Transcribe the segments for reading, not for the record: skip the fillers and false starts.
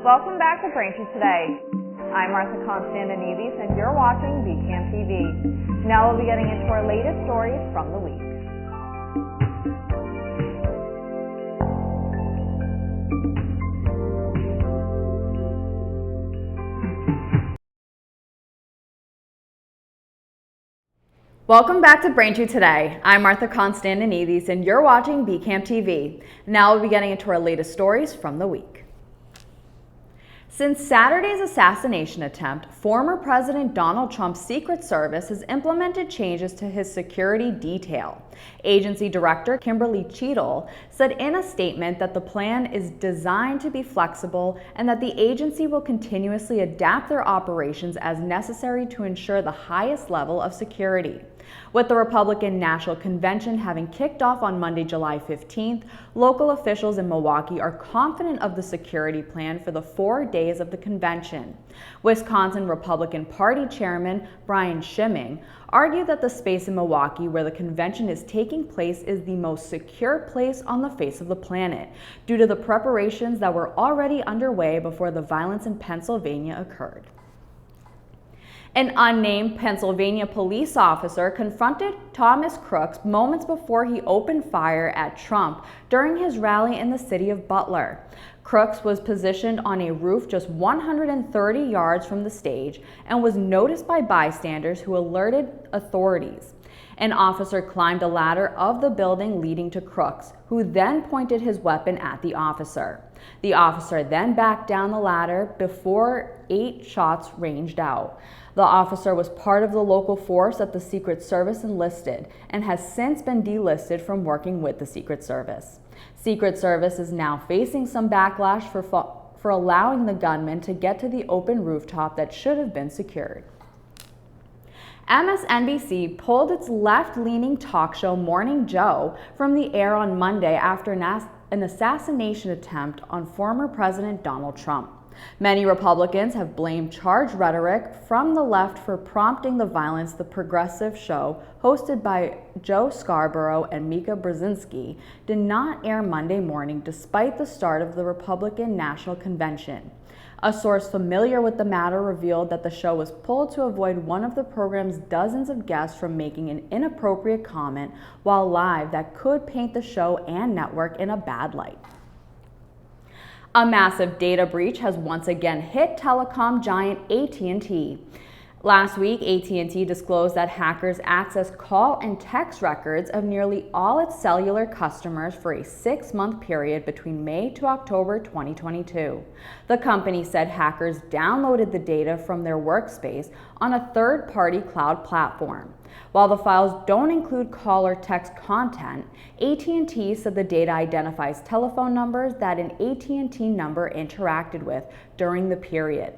Welcome back to Braintree Today. I'm Martha Konstandinidis and you're watching VCAM TV. Now we'll be getting into our latest stories from the week. Welcome back to Braintree Today. I'm Martha Konstandinidis and you're watching VCAM TV. Now we'll be getting into our latest stories from the week. Since Saturday's assassination attempt, former President Donald Trump's Secret Service has implemented changes to his security detail. Agency Director Kimberly Cheadle said in a statement that the plan is designed to be flexible and that the agency will continuously adapt their operations as necessary to ensure the highest level of security. With the Republican National Convention having kicked off on Monday, July 15th, local officials in Milwaukee are confident of the security plan for the 4 days of the convention. Wisconsin Republican Party Chairman Brian Schimming argued that the space in Milwaukee where the convention is taking place is the most secure place on the face of the planet, due to the preparations that were already underway before the violence in Pennsylvania occurred. An unnamed Pennsylvania police officer confronted Thomas Crooks moments before he opened fire at Trump during his rally in the city of Butler. Crooks was positioned on a roof just 130 yards from the stage and was noticed by bystanders who alerted authorities. An officer climbed a ladder of the building leading to Crooks, who then pointed his weapon at the officer. The officer then backed down the ladder before 8 shots ranged out. The officer was part of the local force that the Secret Service enlisted and has since been delisted from working with the Secret Service. Secret Service is now facing some backlash for allowing the gunman to get to the open rooftop that should have been secured. MSNBC pulled its left-leaning talk show Morning Joe from the air on Monday after an assassination attempt on former President Donald Trump. Many Republicans have blamed charged rhetoric from the left for prompting the violence. The progressive show, hosted by Joe Scarborough and Mika Brzezinski, did not air Monday morning despite the start of the Republican National Convention. A source familiar with the matter revealed that the show was pulled to avoid one of the program's dozens of guests from making an inappropriate comment while live that could paint the show and network in a bad light. A massive data breach has once again hit telecom giant AT&T. Last week, AT&T disclosed that hackers accessed call and text records of nearly all its cellular customers for a 6-month period between May to October 2022. The company said hackers downloaded the data from their workspace on a third-party cloud platform. While the files don't include call or text content, AT&T said the data identifies telephone numbers that an AT&T number interacted with during the period.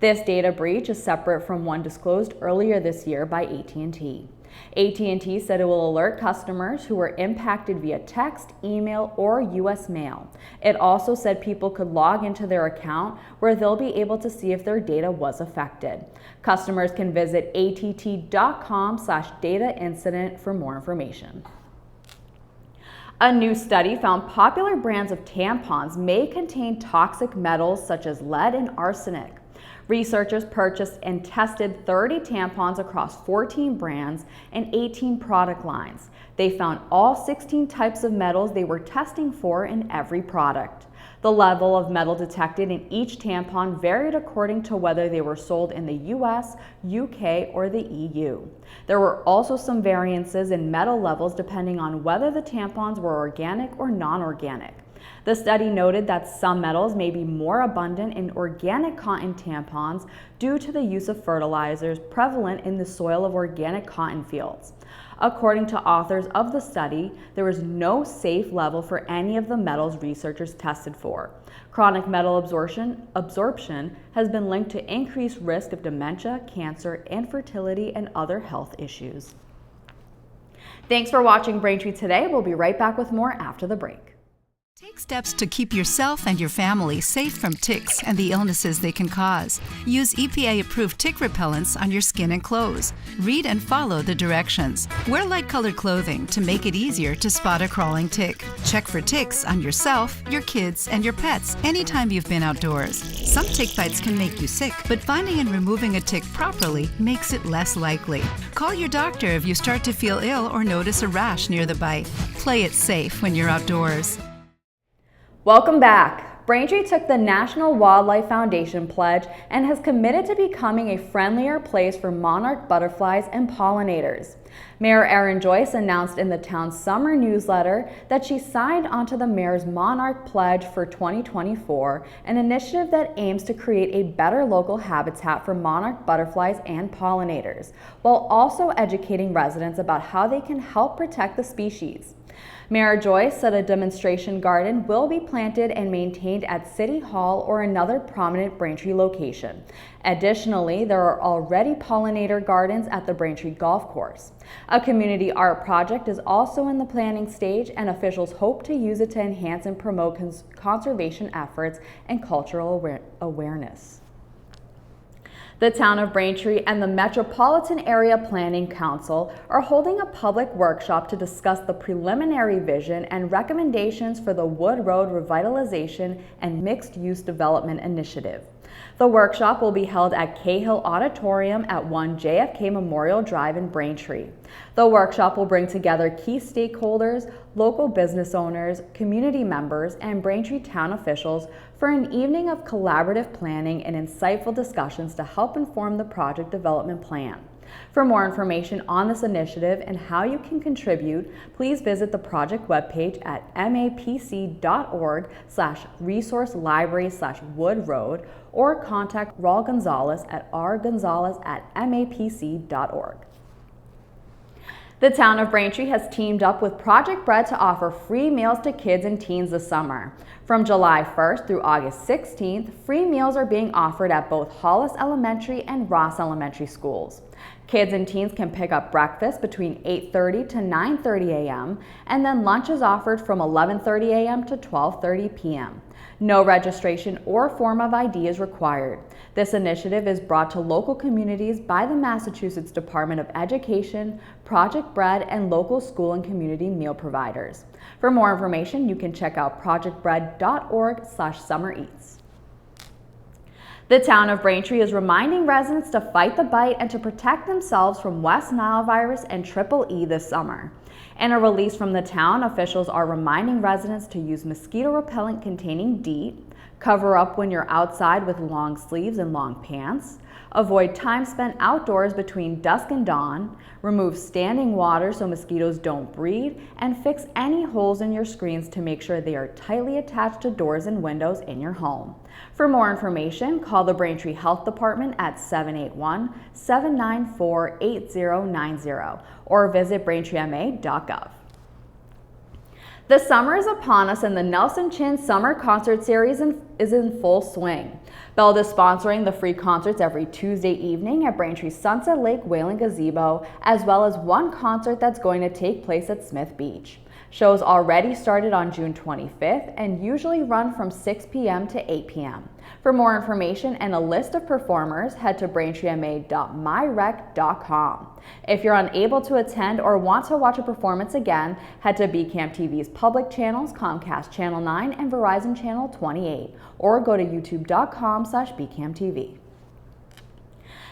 This data breach is separate from one disclosed earlier this year by AT&T. AT&T said it will alert customers who were impacted via text, email, or U.S. mail. It also said people could log into their account where they'll be able to see if their data was affected. Customers can visit att.com/data-incident for more information. A new study found popular brands of tampons may contain toxic metals such as lead and arsenic. Researchers purchased and tested 30 tampons across 14 brands and 18 product lines. They found all 16 types of metals they were testing for in every product. The level of metal detected in each tampon varied according to whether they were sold in the US, UK, or the EU. There were also some variances in metal levels depending on whether the tampons were organic or non-organic. The study noted that some metals may be more abundant in organic cotton tampons due to the use of fertilizers prevalent in the soil of organic cotton fields. According to authors of the study, there was no safe level for any of the metals researchers tested for. Chronic metal absorption has been linked to increased risk of dementia, cancer, infertility, and other health issues. Thanks for watching Braintree Today. We'll be right back with more after the break. Take steps to keep yourself and your family safe from ticks and the illnesses they can cause. Use EPA-approved tick repellents on your skin and clothes. Read and follow the directions. Wear light-colored clothing to make it easier to spot a crawling tick. Check for ticks on yourself, your kids, and your pets anytime you've been outdoors. Some tick bites can make you sick, but finding and removing a tick properly makes it less likely. Call your doctor if you start to feel ill or notice a rash near the bite. Play it safe when you're outdoors. Welcome back. Braintree took the National Wildlife Foundation pledge and has committed to becoming a friendlier place for monarch butterflies and pollinators. Mayor Erin Joyce announced in the town's summer newsletter that she signed onto the mayor's Monarch Pledge for 2024, an initiative that aims to create a better local habitat for monarch butterflies and pollinators, while also educating residents about how they can help protect the species. Mayor Joyce said a demonstration garden will be planted and maintained at City Hall or another prominent Braintree location. Additionally, there are already pollinator gardens at the Braintree Golf Course. A community art project is also in the planning stage, and officials hope to use it to enhance and promote conservation efforts and cultural awareness. The town of Braintree and the Metropolitan Area Planning Council are holding a public workshop to discuss the preliminary vision and recommendations for the Wood Road Revitalization and Mixed-Use Development Initiative. The workshop will be held at Cahill Auditorium at 1 JFK Memorial Drive in Braintree. The workshop will bring together key stakeholders, local business owners, community members, and Braintree town officials for an evening of collaborative planning and insightful discussions to help inform the project development plan. For more information on this initiative and how you can contribute, please visit the project webpage at mapc.org/resource-library/Wood-Road or contact Raul Gonzalez at rgonzalez@mapc.org. The town of Braintree has teamed up with Project Bread to offer free meals to kids and teens this summer. From July 1st through August 16th, free meals are being offered at both Hollis Elementary and Ross Elementary schools. Kids and teens can pick up breakfast between 8:30 to 9:30 a.m., and then lunch is offered from 11:30 a.m. to 12:30 p.m. No registration or form of ID is required. This initiative is brought to local communities by the Massachusetts Department of Education, Project Bread, and local school and community meal providers. For more information, you can check out projectbread.org/summereats. The town of Braintree is reminding residents to fight the bite and to protect themselves from West Nile virus and Triple E this summer. In a release from the town, officials are reminding residents to use mosquito repellent containing DEET, cover up when you're outside with long sleeves and long pants, avoid time spent outdoors between dusk and dawn, remove standing water so mosquitoes don't breed, and fix any holes in your screens to make sure they are tightly attached to doors and windows in your home. For more information, call the Braintree Health Department at 781-794-8090 or visit braintreema.gov. The summer is upon us and the Nelson Chin Summer Concert Series is in full swing. Beld is sponsoring the free concerts every Tuesday evening at Braintree Sunset Lake Whalen Gazebo, as well as one concert that's going to take place at Smith Beach. Shows already started on June 25th and usually run from 6 p.m. to 8 p.m. For more information and a list of performers, head to braintreema.myrec.com. If you're unable to attend or want to watch a performance again, head to BCAM TV's public channels, Comcast Channel 9 and Verizon Channel 28, or go to youtube.com/BCAMTV.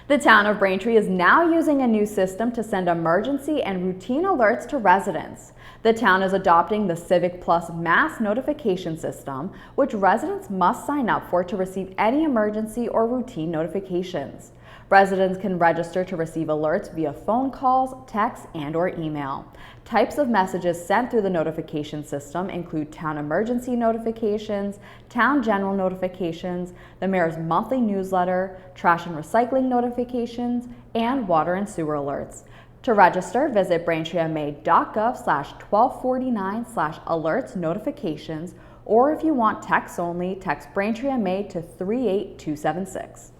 The town of Braintree is now using a new system to send emergency and routine alerts to residents. The town is adopting the Civic Plus mass notification system, which residents must sign up for to receive any emergency or routine notifications. Residents can register to receive alerts via phone calls, text, and/or email. Types of messages sent through the notification system include town emergency notifications, town general notifications, the mayor's monthly newsletter, trash and recycling notifications, and water and sewer alerts. To register, visit braintreema.gov/1249/alerts notifications, or if you want text only, text Braintree MA to 38276.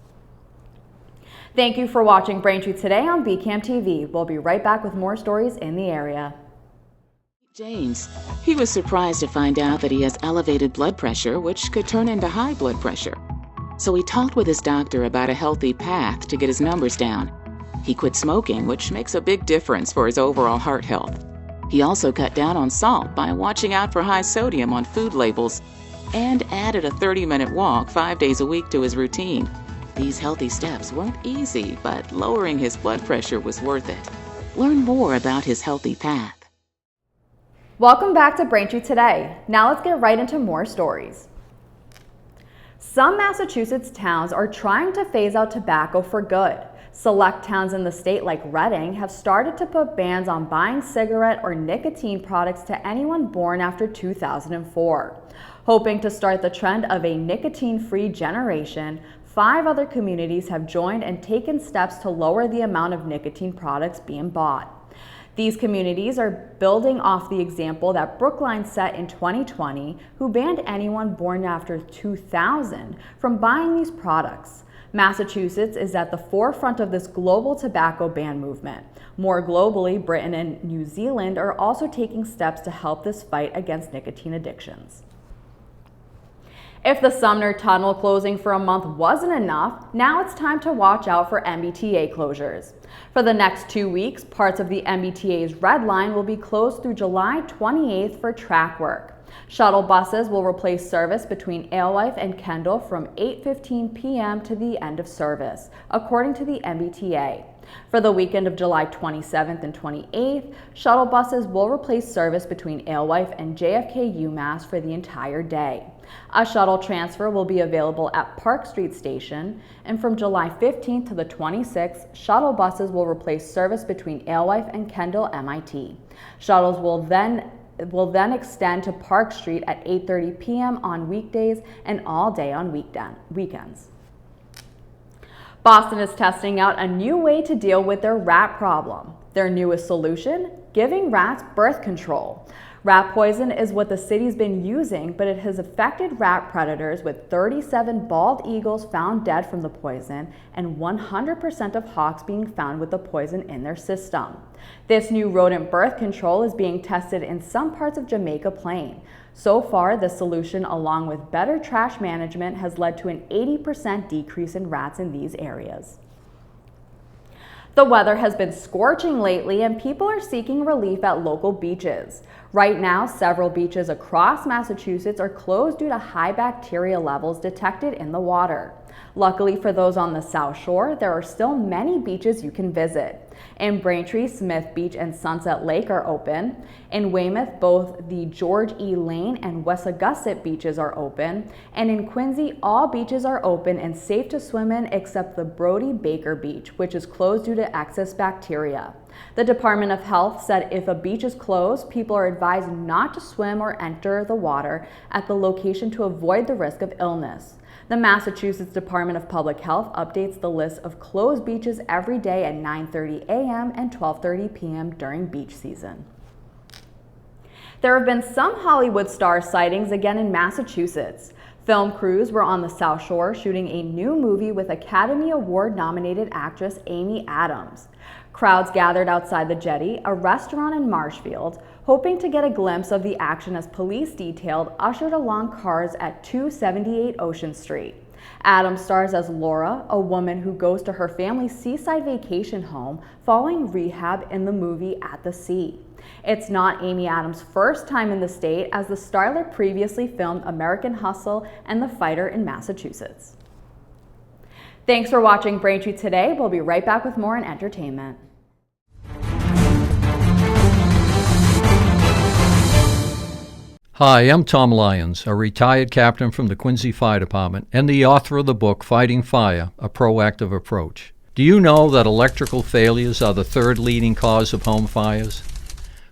Thank you for watching Braintree Today on BCAM TV. We'll be right back with more stories in the area. James. He was surprised to find out that he has elevated blood pressure, which could turn into high blood pressure. So he talked with his doctor about a healthy path to get his numbers down. He quit smoking, which makes a big difference for his overall heart health. He also cut down on salt by watching out for high sodium on food labels and added a 30-minute walk 5 days a week to his routine. These healthy steps weren't easy, but lowering his blood pressure was worth it. Learn more about his healthy path. Welcome back to Braintree Today. Now let's get right into more stories. Some Massachusetts towns are trying to phase out tobacco for good. Select towns in the state like Reading have started to put bans on buying cigarette or nicotine products to anyone born after 2004. Hoping to start the trend of a nicotine-free generation, 5 other communities have joined and taken steps to lower the amount of nicotine products being bought. These communities are building off the example that Brookline set in 2020, who banned anyone born after 2000 from buying these products. Massachusetts is at the forefront of this global tobacco ban movement. More globally, Britain and New Zealand are also taking steps to help this fight against nicotine addictions. If the Sumner Tunnel closing for a month wasn't enough, now it's time to watch out for MBTA closures. For the next 2 weeks, parts of the MBTA's Red Line will be closed through July 28th for track work. Shuttle buses will replace service between Alewife and Kendall from 8:15 p.m. to the end of service, according to the MBTA. For the weekend of July 27th and 28th, shuttle buses will replace service between Alewife and JFK UMass for the entire day. A shuttle transfer will be available at Park Street Station, and from July 15th to the 26th, shuttle buses will replace service between Alewife and Kendall MIT. Shuttles will then extend to Park Street at 8:30 p.m. on weekdays and all day on weekends. Boston is testing out a new way to deal with their rat problem. Their newest solution? Giving rats birth control. Rat poison is what the city's been using, but it has affected rat predators, with 37 bald eagles found dead from the poison and 100% of hawks being found with the poison in their system. This new rodent birth control is being tested in some parts of Jamaica Plain. So far, the solution, along with better trash management, has led to an 80% decrease in rats in these areas. The weather has been scorching lately, and people are seeking relief at local beaches. Right now, several beaches across Massachusetts are closed due to high bacteria levels detected in the water. Luckily for those on the South Shore, there are still many beaches you can visit. In Braintree, Smith Beach and Sunset Lake are open. In Weymouth, both the George E. Lane and Wessagusset beaches are open. And in Quincy, all beaches are open and safe to swim in except the Brody Baker Beach, which is closed due to excess bacteria. The Department of Health said if a beach is closed, people are advised not to swim or enter the water at the location to avoid the risk of illness. The Massachusetts Department of Public Health updates the list of closed beaches every day at 9:30 a.m. and 12:30 p.m. during beach season. There have been some Hollywood star sightings again in Massachusetts. Film crews were on the South Shore shooting a new movie with Academy Award-nominated actress Amy Adams. Crowds gathered outside the Jetty, a restaurant in Marshfield, hoping to get a glimpse of the action as police detailed ushered along cars at 278 Ocean Street. Adams stars as Laura, a woman who goes to her family's seaside vacation home following rehab in the movie At the Sea. It's not Amy Adams' first time in the state, as the starlet previously filmed American Hustle and The Fighter in Massachusetts. Thanks for watching Braintree Today. We'll be right back with more in entertainment. Hi, I'm Tom Lyons, a retired captain from the Quincy Fire Department and the author of the book Fighting Fire, A Proactive Approach. Do you know that electrical failures are the third leading cause of home fires?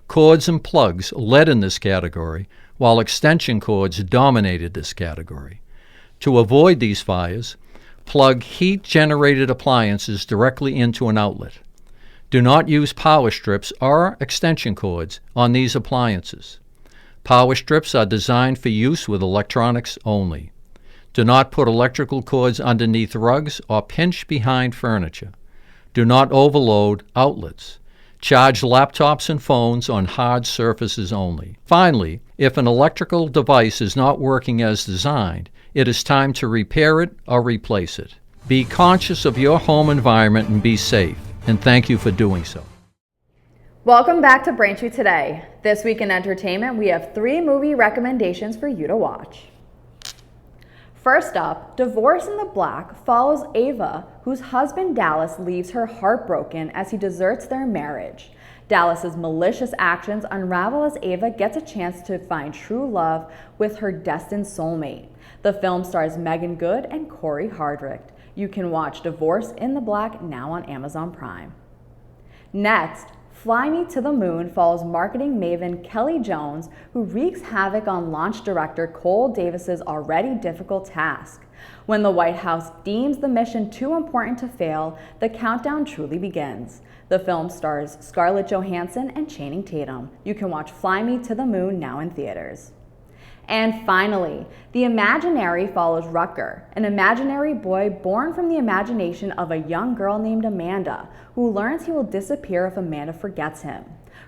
Cords and plugs led in this category, while extension cords dominated this category. To avoid these fires, plug heat-generated appliances directly into an outlet. Do not use power strips or extension cords on these appliances. Power strips are designed for use with electronics only. Do not put electrical cords underneath rugs or pinch behind furniture. Do not overload outlets. Charge laptops and phones on hard surfaces only. Finally, if an electrical device is not working as designed, it is time to repair it or replace it. Be conscious of your home environment and be safe, and thank you for doing so. Welcome back to Braintree Today. This week in entertainment, we have 3 movie recommendations for you to watch. First up, Divorce in the Black follows Ava, whose husband Dallas leaves her heartbroken as he deserts their marriage. Dallas's malicious actions unravel as Ava gets a chance to find true love with her destined soulmate. The film stars Megan Good and Corey Hardrict. You can watch Divorce in the Black now on Amazon Prime. Next, Fly Me to the Moon follows marketing maven Kelly Jones, who wreaks havoc on launch director Cole Davis's already difficult task. When the White House deems the mission too important to fail, the countdown truly begins. The film stars Scarlett Johansson and Channing Tatum. You can watch Fly Me to the Moon now in theaters. And finally, The Imaginary follows Rutger, an imaginary boy born from the imagination of a young girl named Amanda, who learns he will disappear if Amanda forgets him.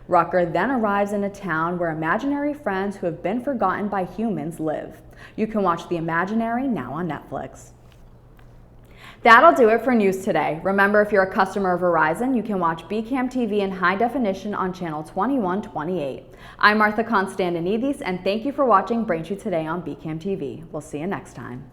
Rutger then arrives in a town where imaginary friends who have been forgotten by humans live. You can watch The Imaginary now on Netflix. That'll do it for news today. Remember, if you're a customer of Verizon, you can watch BCAM TV in high definition on channel 2128. I'm Martha Konstandinidis, and thank you for watching Braintree Today on BCAM TV. We'll see you next time.